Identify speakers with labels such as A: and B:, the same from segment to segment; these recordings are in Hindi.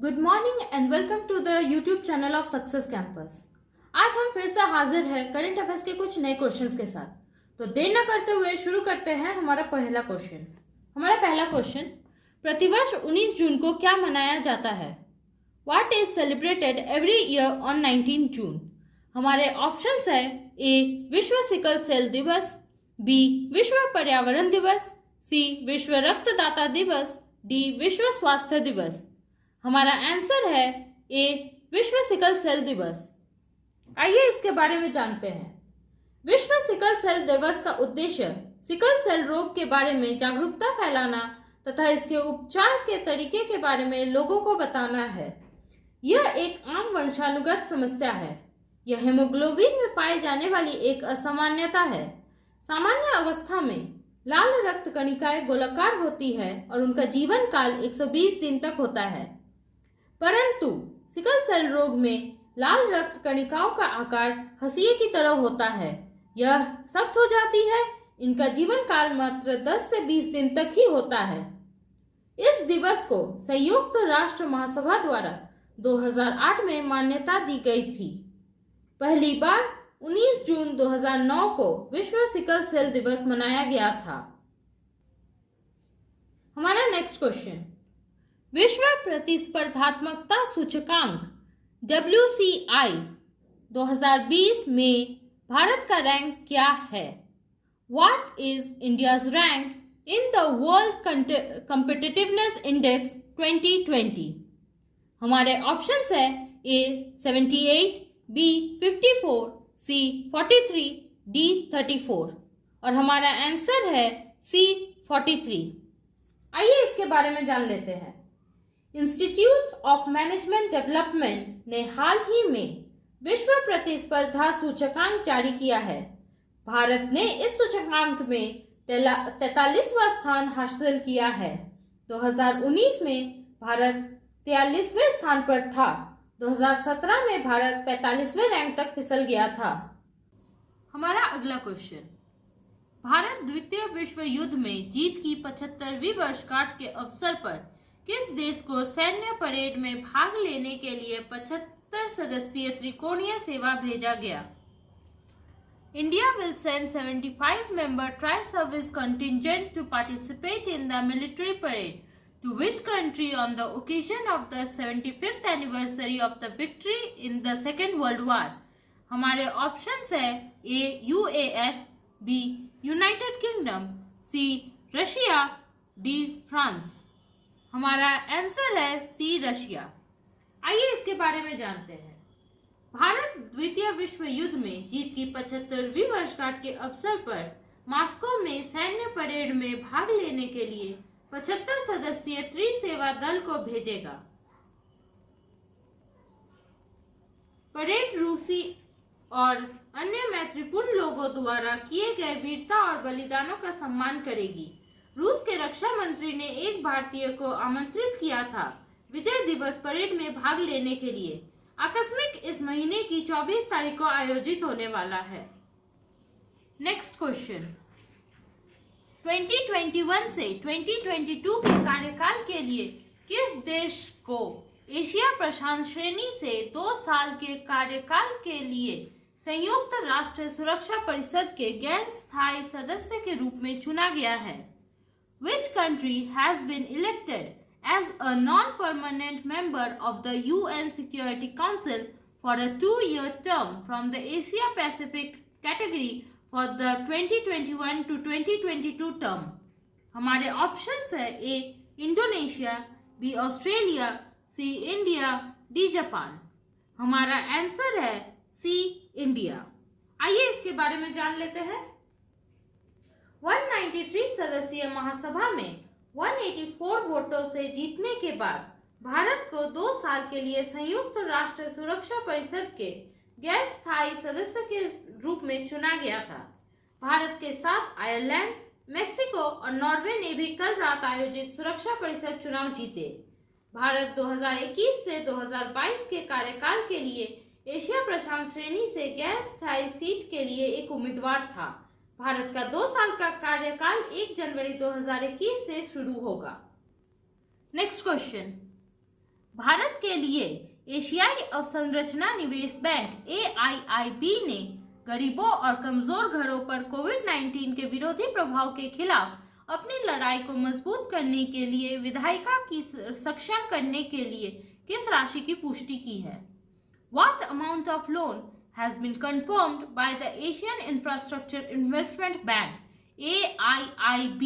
A: Good morning and welcome to the YouTube channel of Success Campus. आज हम फिर से हाजिर हैं करंट अफेयर्स के कुछ नए क्वेश्चंस के साथ। तो देर न करते हुए शुरू करते हैं हमारा पहला क्वेश्चन, प्रतिवर्ष 19 जून को क्या मनाया जाता है? What is celebrated every year on 19 जून? हमारे ऑप्शंस है ए विश्व सिकल सेल दिवस, बी विश्व पर्यावरण दिवस, सी विश्व रक्तदाता दिवस, डी विश्व स्वास्थ्य दिवस। हमारा आंसर है ए विश्व सिकल सेल दिवस। आइए इसके बारे में जानते हैं। विश्व सिकल सेल दिवस का उद्देश्य सिकल सेल रोग के बारे में जागरूकता फैलाना तथा इसके उपचार के तरीके के बारे में लोगों को बताना है। यह एक आम वंशानुगत समस्या है। यह हेमोग्लोबिन में पाई जाने वाली एक असामान्यता है। सामान्य अवस्था में लाल रक्त कणिकाएं गोलाकार होती है और उनका जीवन काल 120 दिन तक होता है, परंतु सिकल सेल रोग में लाल रक्त कणिकाओं का आकार हंसिए की तरह होता है। यह सख्त हो जाती है। इनका जीवन काल मात्र 10 से 20 दिन तक ही होता है। इस दिवस को संयुक्त राष्ट्र महासभा द्वारा 2008 में मान्यता दी गई थी। पहली बार 19 जून 2009 को विश्व सिकल सेल दिवस मनाया गया था। हमारा नेक्स्ट क्वेश्चन, विश्व प्रतिस्पर्धात्मकता सूचकांक WCI 2020 में भारत का रैंक क्या है? What is India's rank in the World Competitiveness Index 2020? हमारे ऑप्शंस है A 78, B 54, C 43, D 34 और हमारा आंसर है C 43। आइए इसके बारे में जान लेते हैं। इंस्टीट्यूट ऑफ मैनेजमेंट डेवलपमेंट ने हाल ही में विश्व प्रतिस्पर्धा सूचकांक जारी किया है। भारत ने इस सूचकांक में 43वां स्थान हासिल किया है। 2019 में भारत 43वें स्थान पर था। 2017 में भारत 45वें रैंक तक फिसल गया था। हमारा अगला क्वेश्चन, भारत द्वितीय विश्व युद्ध में जीत की 75वीं वर्षगांठ के अवसर पर किस देश को सैन्य परेड में भाग लेने के लिए 75 सदस्यीय त्रिकोणीय सेवा भेजा गया? India will send 75 member tri-service contingent to participate in the military parade. To which country on the occasion of the 75th anniversary of the victory in the Second World War? हमारे ऑप्शंस है A UAS, B United kingdom, C Russia, D France. हमारा आंसर है C रशिया। आइए इसके बारे में जानते हैं। भारत द्वितीय विश्व युद्ध में जीत की 75वीं वर्षगांठ के अवसर पर मॉस्को में सैन्य परेड में भाग लेने के लिए 75 सदस्यीय त्रिसेवा दल को भेजेगा। परेड रूसी और अन्य मैत्रीपूर्ण लोगों द्वारा किए गए वीरता और बलिदानों का सम्मान करेगी। रूस के रक्षा मंत्री ने एक भारतीय को आमंत्रित किया था विजय दिवस परेड में भाग लेने के लिए। आकस्मिक इस महीने की 24 तारीख को आयोजित होने वाला है। नेक्स्ट क्वेश्चन, 2021 से 2022 के कार्यकाल के लिए किस देश को एशिया प्रशांत श्रेणी से 2 साल के कार्यकाल के लिए संयुक्त राष्ट्र सुरक्षा परिषद के गैर स्थायी सदस्य के रूप में चुना गया है? Which country has been elected as a non-permanent member of the UN Security Council for a 2-year term from the Asia-Pacific category for the 2021 to 2022 term? हमारे ऑप्शंस है A Indonesia, B Australia, C India, D Japan. हमारा आंसर है C इंडिया। आइए इसके बारे में जान लेते हैं। 193 सदस्यीय महासभा में 184 वोटों से जीतने के बाद भारत को 2 साल के लिए संयुक्त राष्ट्र सुरक्षा परिषद के गैर स्थायी सदस्य के रूप में चुना गया था। भारत के साथ आयरलैंड, मेक्सिको और नॉर्वे ने भी कल रात आयोजित सुरक्षा परिषद चुनाव जीते। भारत 2021 से 2022 के कार्यकाल के लिए एशिया प्रशांत श्रेणी से गैर स्थायी सीट के लिए एक उम्मीदवार था। भारत का 2 साल का कार्यकाल 1 जनवरी 2021 से शुरू होगा। नेक्स्ट क्वेश्चन, भारत के लिए एशियाई अवसंरचना निवेश बैंक AIIB ने गरीबों और कमजोर घरों पर कोविड-19 के विरोधी प्रभाव के खिलाफ अपनी लड़ाई को मजबूत करने के लिए विधायिका की सक्षम करने के लिए किस राशि की पुष्टि की है? What amount of loan has been confirmed by the Asian Infrastructure Investment Bank AIIB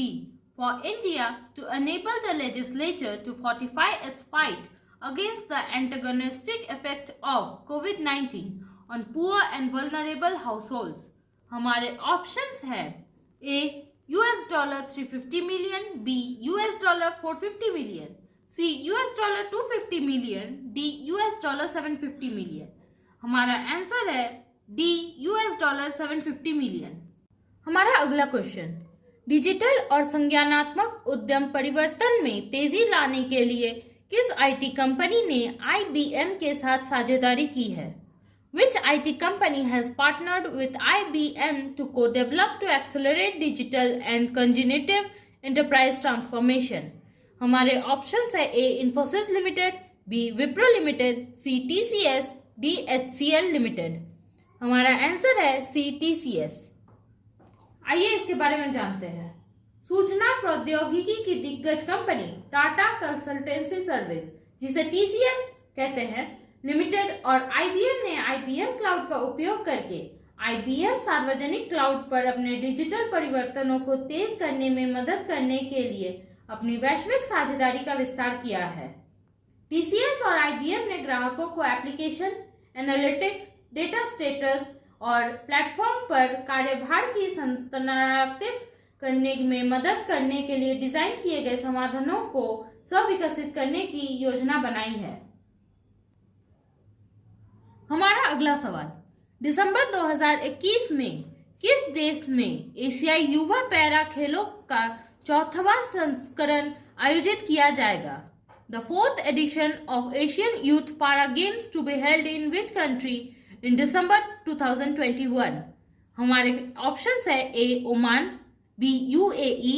A: for India to enable the legislature to fortify its fight against the antagonistic effect of COVID-19 on poor and vulnerable households? हमारे ऑप्शंस हैं A $350 million, B $450 million, C $250 million, D $750 million. हमारा आंसर है D $750 million. हमारा अगला क्वेश्चन, डिजिटल और संज्ञानात्मक उद्यम परिवर्तन में तेजी लाने के लिए किस आईटी कंपनी ने IBM के साथ साझेदारी की है? Which IT company has partnered with IBM to co-develop to accelerate digital and cognitive enterprise transformation? हमारे ऑप्शंस है A Infosys Limited, B Wipro Limited, C TCS, D HCL Limited. हमारा आंसर है C TCS. आइए इसके बारे में जानते हैं. सूचना प्रौद्योगिकी की दिग्गज कंपनी टाटा कंसल्टेंसी सर्विस, जिसे TCS कहते हैं, लिमिटेड और IBM ने IBM क्लाउड का उपयोग करके IBM सार्वजनिक क्लाउड पर अपने डिजिटल परिवर्तनों को तेज करने में मदद करने के लिए अपनी वैश्विक साझेदारी का विस्तार किया है. TCS और IBM ने ग्राहकों को एप्लीकेशन, एनालिटिक्स, डेटा स्टेटस और प्लेटफॉर्म पर कार्यभार की स्थानांतरित करने में मदद करने के लिए डिजाइन किए गए समाधानों को स्व-विकसित करने की योजना बनाई है. हमारा अगला सवाल, दिसंबर 2021 में किस देश में एशियाई युवा पैरा खेलों का 4वां संस्करण आयोजित किया जाएगा? The 4th edition of Asian Youth Para Games to be held in which country in December 2021? हमारे ऑप्शंस है A Oman, B UAE,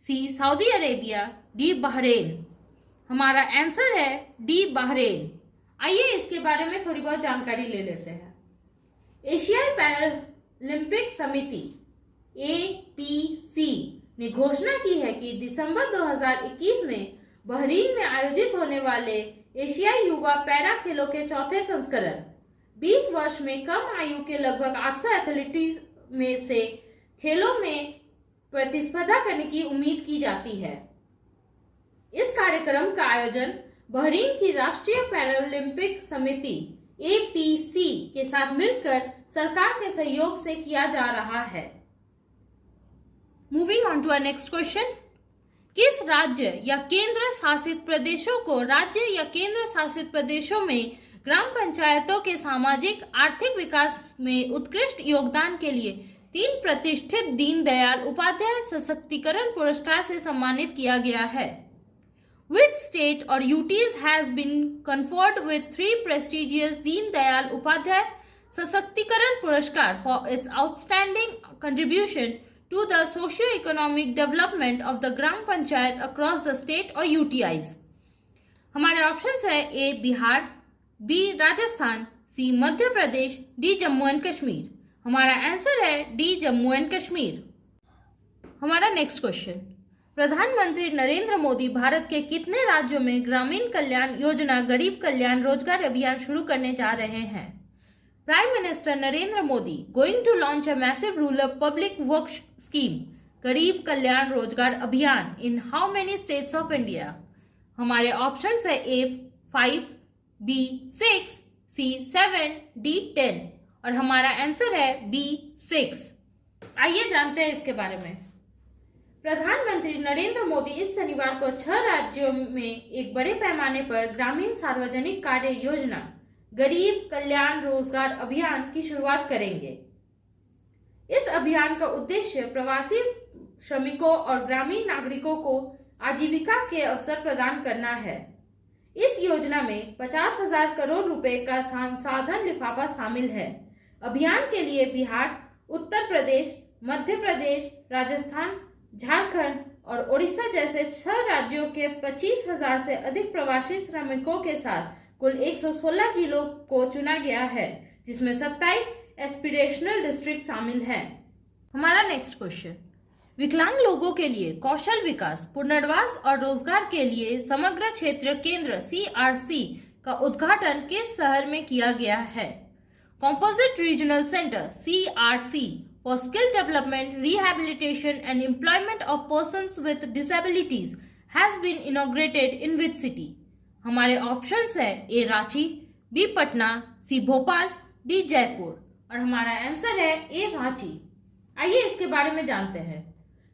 A: C Saudi Arabia, D Bahrain. हमारा आंसर है D बहरीन. आइए इसके बारे में थोड़ी बहुत जानकारी ले लेते हैं. एशियाई पैरालंपिक समिति APC ने घोषणा की है कि दिसंबर 2021 में बहरीन में आयोजित होने वाले एशियाई युवा पैरा खेलों के 4थे संस्करण 20 वर्ष में कम आयु के लगभग 800 एथलीट्स में से खेलों में प्रतिस्पर्धा करने की उम्मीद की जाती है. इस कार्यक्रम का आयोजन बहरीन की राष्ट्रीय पैरालंपिक समिति APC के साथ मिलकर सरकार के सहयोग से किया जा रहा है. Moving on to our next question, किस राज्य या केंद्र शासित प्रदेशों को राज्य या केंद्र शासित प्रदेशों में ग्राम पंचायतों के सामाजिक आर्थिक विकास में उत्कृष्ट योगदान के लिए 3 प्रतिष्ठित दीनदयाल उपाध्याय सशक्तिकरण पुरस्कार से सम्मानित किया गया है? Which state or UTs has been conferred with 3 prestigious Deen Dayal Upadhyay Sashakticaran Puraskar for its outstanding contribution to the socio-economic development of the Gram Panchayat across the state or UTIs? हमारे ऑप्शंस है A Bihar, B Rajasthan, C Madhya Pradesh, D Jammu and Kashmir. हमारा आंसर है D जम्मू एंड कश्मीर. हमारा नेक्स्ट क्वेश्चन, प्रधानमंत्री नरेंद्र मोदी भारत के कितने राज्यों में ग्रामीण कल्याण योजना गरीब कल्याण रोजगार अभियान शुरू करने जा रहे हैं? Prime minister Narendra Modi going to launch a massive rural public work scheme Garib Kalyan Rozgar Abhiyan in how many states of India? हमारे ऑप्शंस है A 5, B 6, C 7, D 10 और हमारा आंसर है B 6. आइए जानते हैं इसके बारे में. प्रधानमंत्री नरेंद्र मोदी इस शनिवार को 6 राज्यों में एक बड़े पैमाने पर ग्रामीण सार्वजनिक कार्य योजना गरीब कल्याण रोजगार अभियान की शुरुआत करेंगे. इस अभियान का उद्देश्य प्रवासी श्रमिकों और ग्रामीण नागरिकों को आजीविका के अवसर प्रदान करना है. इस योजना में 50,000 करोड़ रुपए का संसाधन लिफाफा शामिल है. अभियान के लिए बिहार, उत्तर प्रदेश, मध्य प्रदेश, राजस्थान, झारखंड, और ओडिशा जैसे 6 राज्यों के 25,000 से अधिक प्रवासी श्रमिकों के साथ कुल 116 जिलों को चुना गया है, जिसमें 27 एस्पिरेशनल डिस्ट्रिक्ट शामिल हैं। हमारा नेक्स्ट क्वेश्चन, विकलांग लोगों के लिए कौशल विकास, पुनर्वास और रोजगार के लिए समग्र क्षेत्र केंद्र CRC का उद्घाटन किस शहर में किया गया है? Composite regional centre CRC for skill development, rehabilitation and employment of persons with disabilities has been inaugurated in which city? हमारे ऑप्शंस है A Ranchi, B Patna, C Bhopal, D Jaipur और हमारा आंसर है A रांची। आइए इसके बारे में जानते हैं।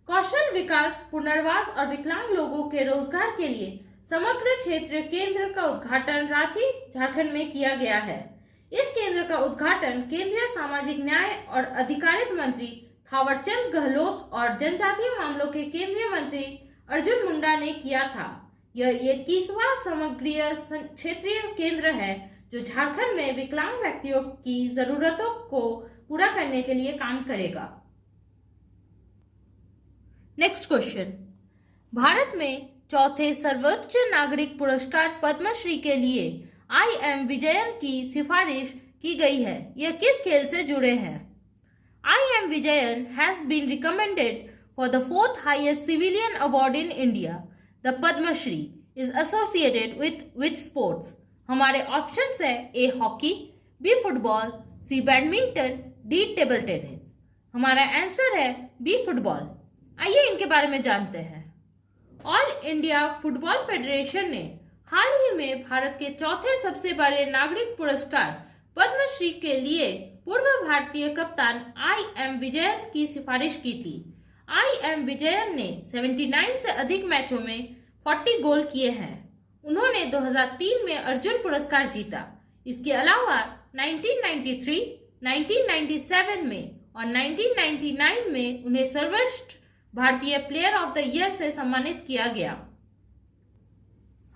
A: कौशल विकास, पुनर्वास और विकलांग लोगों के रोजगार के लिए समग्र क्षेत्र केंद्र का उद्घाटन रांची, झारखंड में किया गया है। इस केंद्र का उद्घाटन केंद्रीय सामाजिक न्याय और अधिकारिता मंत्री थावरचंद गहलोत और जनजातीय मामलों के केंद्रीय मंत्री अर्जुन मुंडा ने किया था। यह 21वां समग्र क्षेत्रीय केंद्र है जो झारखंड में विकलांग व्यक्तियों की जरूरतों को पूरा करने के लिए काम करेगा। नेक्स्ट क्वेश्चन, भारत में चौथे सर्वोच्च नागरिक पुरस्कार पद्मश्री के लिए IM विजयन की सिफारिश की गई है। यह किस खेल से जुड़े हैं? IM Vijayan has been recommended for the 4th highest civilian award in India. The Padma Shri is associated with which sports? हमारे ऑप्शंस है A hockey, B football, C badminton, D table tennis. हमारा आंसर है B फुटबॉल। आइए इनके बारे में जानते हैं। ऑल इंडिया फुटबॉल फेडरेशन ने हाल ही में भारत के चौथे सबसे बड़े नागरिक पुरस्कार पद्मश्री के लिए पूर्व भारतीय कप्तान IM विजयन की सिफारिश की थी। IM विजयन ने 79 से अधिक मैचों में 40 गोल किए हैं। उन्होंने 2003 में अर्जुन पुरस्कार जीता। इसके अलावा 1993, 1997 में और 1999 में उन्हें सर्वश्रेष्ठ भारतीय प्लेयर ऑफ द ईयर से सम्मानित किया गया।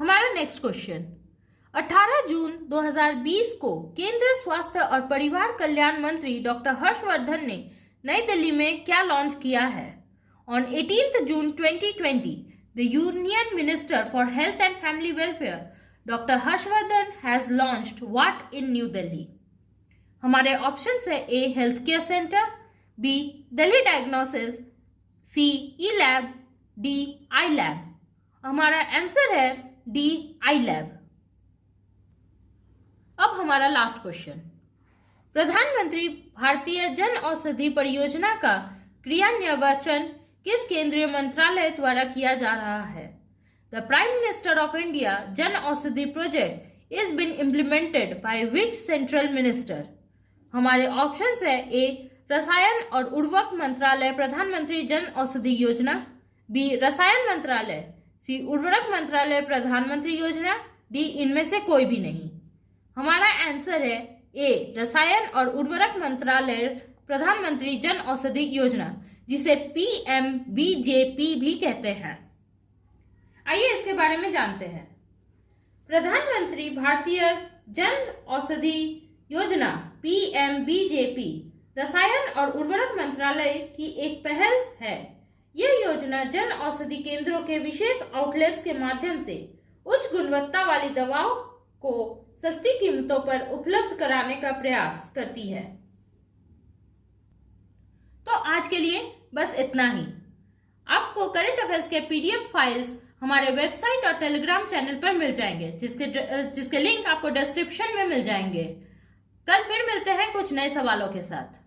A: हमारा नेक्स्ट क्वेश्चन, 18 जून 2020 को केंद्रीय स्वास्थ्य और परिवार कल्याण मंत्री डॉक्टर हर्षवर्धन ने नई दिल्ली में क्या लॉन्च किया है? On 18 June 2020 the union minister for health and family welfare doctor Harshvardhan has launched what in new Delhi? हमारे ऑप्शंस है A health care centre, B Delhi diagnosis, C E lab, D I lab. हमारा आंसर है D आई लैब। अब हमारा लास्ट क्वेश्चन, प्रधानमंत्री भारतीय जन औषधि परियोजना का क्रियान्वयन किस केंद्रीय मंत्रालय द्वारा किया जा रहा है? The prime minister of India Jan Aushadhi project is been implemented by which central minister? हमारे ऑप्शंस है A रसायन और उर्वरक मंत्रालय प्रधानमंत्री जन औषधि योजना, B रसायन मंत्रालय, C उर्वरक मंत्रालय प्रधानमंत्री योजना, D इनमें से कोई भी नहीं। हमारा आंसर है A रसायन और उर्वरक मंत्रालय प्रधानमंत्री जन औषधि योजना, जिसे PMBJP भी कहते हैं। आइए इसके बारे में जानते हैं। प्रधानमंत्री भारतीय जन औषधि योजना PMBJP रसायन और उर्वरक मंत्रालय की एक पहल है। यह योजना जन औषधि केंद्रों के विशेष आउटलेट्स के माध्यम से उच्च गुणवत्ता वाली दवाओं को सस्ती कीमतों पर उपलब्ध कराने का प्रयास करती है। तो आज के लिए बस इतना ही। आपको करंट अफेयर्स के PDF फाइल्स हमारे वेबसाइट और टेलीग्राम चैनल पर मिल जाएंगे, जिसके लिंक आपको डिस्क्रिप्शन में मिल जाएंगे। कल फिर मिलते हैं कुछ नए सवालों के साथ।